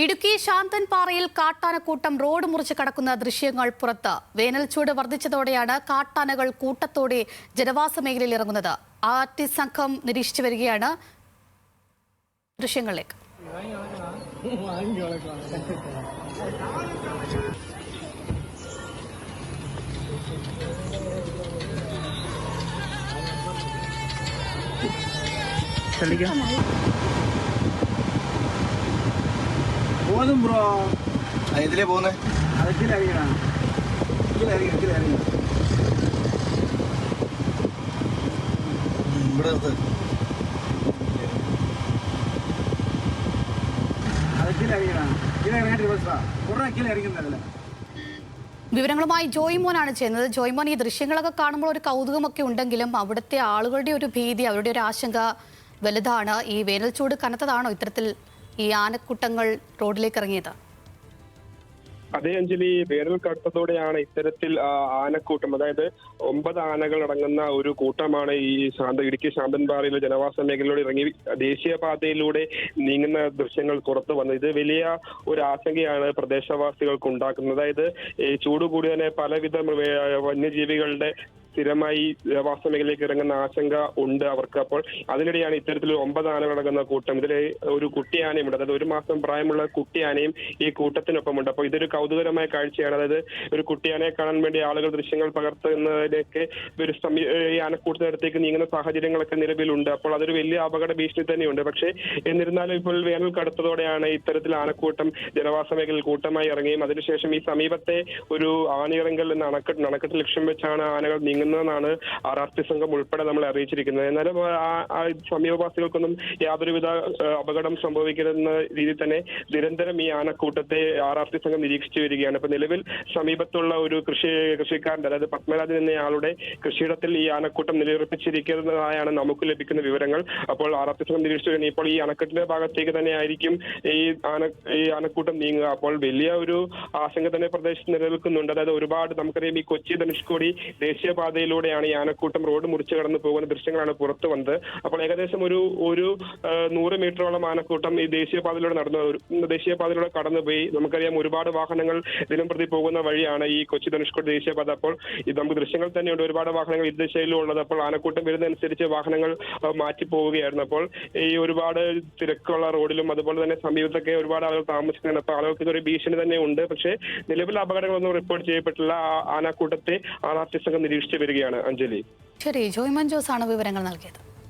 Idukki ശാന്തൻപാറയിൽ കാട്ടാനക്കൂട്ടം road മുറിച്ച് കടക്കുന്ന ദൃശ്യങ്ങൾ പുറത്ത്. വേനൽച്ചൂട് വർദ്ധിച്ചതോടെയാണ് കാട്ടാനകൾ കൂട്ടത്തോടെ ജനവാസ മേഖലയിൽ ഇറങ്ങുന്നത്. ആർടി സംഘം നിരീക്ഷിച്ചു വരികയാണ്. ദൃശ്യങ്ങളിലേക്ക്. പോകും ബ്രോ. ഇതിലേ പോകുന്നേ അതൊക്കെ അറിയണം. ഇവിടെ അതൊക്കെ അറിയണം. ഇറങ്ങാൻ കുറെ കിലോ ഇറങ്ങുന്നതല്ല. വിവരങ്ങളുമായി ജോയ്മോനാണ് ചെയ്യുന്നത്. ജോയ്മോൻ, ഈ ദൃശ്യങ്ങളൊക്കെ കാണുമ്പോൾ ഒരു കൗതുകമൊക്കെ ഉണ്ടെങ്കിലും അവിടുത്തെ ആളുകളുടെ ഒരു ഭീതി, അവരുടെ ഒരു ആശങ്ക വലുതാണ്. ഈ വേനൽച്ചൂട് കനത്തതാണോ ഇത്തരത്തിൽ ഈ ആനക്കൂട്ടങ്ങൾ റോഡിലേക്ക് ഇറങ്ങിയത്? അതേ അഞ്ജലി, വേനൽ കടുത്തതോടെയാണ് ഇത്തരത്തിൽ ആനക്കൂട്ടം, അതായത് 9 ആനകൾ അടങ്ങുന്ന ഒരു കൂട്ടമാണ് ഈ ഇടുക്കി ശാന്തൻപാറയിലെ ജനവാസ മേഖലയിലൂടെ ഇറങ്ങി ദേശീയപാതയിലൂടെ നീങ്ങുന്ന ദൃശ്യങ്ങൾ പുറത്തു വന്നത്. ഇത് വലിയ ഒരു ആശങ്കയാണ് പ്രദേശവാസികൾക്ക് ഉണ്ടാക്കുന്നത്. അതായത് ചൂട് കൂടി തന്നെ പലവിധ വന്യജീവികളുടെ സ്ഥിരമായി ജനവാസ മേഖലയിലേക്ക് ഇറങ്ങുന്ന ആശങ്ക ഉണ്ട് അവർക്ക്. അപ്പോൾ അതിനിടെയാണ് ഇത്തരത്തിൽ 9 ആനകളടങ്ങുന്ന കൂട്ടം. ഇതിൽ ഒരു കുട്ടിയാനയുമുണ്ട്, അതായത് 1 മാസം പ്രായമുള്ള കുട്ടിയാനയും ഈ കൂട്ടത്തിനൊപ്പമുണ്ട്. അപ്പോൾ ഇതൊരു കൗതുകരമായ കാഴ്ചയാണ്. അതായത് ഒരു കുട്ടിയാനയെ കാണാൻ വേണ്ടി ആളുകൾ ദൃശ്യങ്ങൾ പകർത്തുന്നതിലേക്ക് ഈ ആനക്കൂട്ടത്തിനടുത്തേക്ക് നീങ്ങുന്ന സാഹചര്യങ്ങളൊക്കെ നിലവിലുണ്ട്. അപ്പോൾ അതൊരു വലിയ അപകട ഭീഷണി തന്നെയുണ്ട്. പക്ഷേ എന്നിരുന്നാലും ഇപ്പോൾ വേനൽ കടുത്തതോടെയാണ് ഇത്തരത്തിൽ ആനക്കൂട്ടം ജനവാസ മേഖലയിൽ കൂട്ടമായി ഇറങ്ങുകയും അതിനുശേഷം ഈ സമീപത്തെ ഒരു ആണിയിറങ്കൽ എന്ന അണക്കെട്ട് ലക്ഷ്യം വെച്ചാണ് ആനകൾ നീങ്ങുന്നതെന്നാണ് RRT സംഘം ഉൾപ്പെടെ നമ്മളെ അറിയിച്ചിരിക്കുന്നത്. എന്നാലും സമീപവാസികൾക്കൊന്നും യാതൊരുവിധ അപകടം സംഭവിക്കരുതെന്ന രീതിയിൽ തന്നെ നിരന്തരം ഈ ആനക്കൂട്ടത്തെ RRT സംഘം നിരീക്ഷിച്ചു വരികയാണ്. ഇപ്പൊ നിലവിൽ സമീപത്തുള്ള ഒരു കൃഷിക്കാരന്റെ, അതായത് പത്മരാജൻ എന്ന ആളുടെ കൃഷിയിടത്തിൽ ഈ ആനക്കൂട്ടം നിലയുറപ്പിച്ചിരിക്കുന്നതായാണ് നമുക്ക് ലഭിക്കുന്ന വിവരങ്ങൾ. അപ്പോൾ RRT സംഘം നിരീക്ഷിച്ചു കഴിഞ്ഞാൽ ഇപ്പോൾ ഈ അണക്കെട്ടിന്റെ ഭാഗത്തേക്ക് തന്നെ ആയിരിക്കും ഈ ആനക്കൂട്ടം നീങ്ങുക. അപ്പോൾ വലിയ ഒരു ആശങ്ക തന്നെ പ്രദേശത്ത് നിലനിൽക്കുന്നുണ്ട്. അതായത് ഒരുപാട് നമുക്കറിയാം, ഈ കൊച്ചി ധനുഷ്കോടി ദേശീയപാതയിലൂടെയാണ് ഈ ആനക്കൂട്ടം റോഡ് മുറിച്ച് കടന്നു പോകുന്ന ദൃശ്യങ്ങളാണ് പുറത്തു വന്നത്. അപ്പോൾ ഏകദേശം ഒരു 100 മീറ്ററോളം ആനക്കൂട്ടം ഈ ദേശീയപാതയിലൂടെ കടന്നുപോയി. നമുക്കറിയാം ഒരുപാട് വാഹനങ്ങൾ ദിനംപ്രതി പോകുന്ന വഴിയാണ് ഈ കൊച്ചി ധനുഷ്കോടി ദേശീയപാത. അപ്പോൾ ഇത് നമുക്ക് ദൃശ്യങ്ങൾ തന്നെയുണ്ട്, ഒരുപാട് വാഹനങ്ങൾ ഇരുദിശയിലും ഉള്ളത്. അപ്പോൾ ആനക്കൂട്ടം വരുന്നതനുസരിച്ച് വാഹനങ്ങൾ മാറ്റി പോവുകയായിരുന്നു. അപ്പോൾ ഈ ഒരുപാട് തിരക്കുള്ള റോഡിലും അതുപോലെ തന്നെ സമീപത്തൊക്കെ ഒരുപാട് ആളുകൾ താമസിക്കുന്നുണ്ട്. അപ്പോൾ ആളുകൾക്ക് ഇതൊരു ഭീഷണി തന്നെ ഉണ്ട്. പക്ഷേ നിലവിൽ അപകടങ്ങളൊന്നും റിപ്പോർട്ട് ചെയ്യപ്പെട്ടില്ല. ആനക്കൂട്ടത്തെ RRT സംഘം നിരീക്ഷിച്ചു വരികയാണ്. അഞ്ജലി. ശരി, ജോയ്മോൻ ജോസ് ആണ് വിവരങ്ങൾ നൽകിയത്.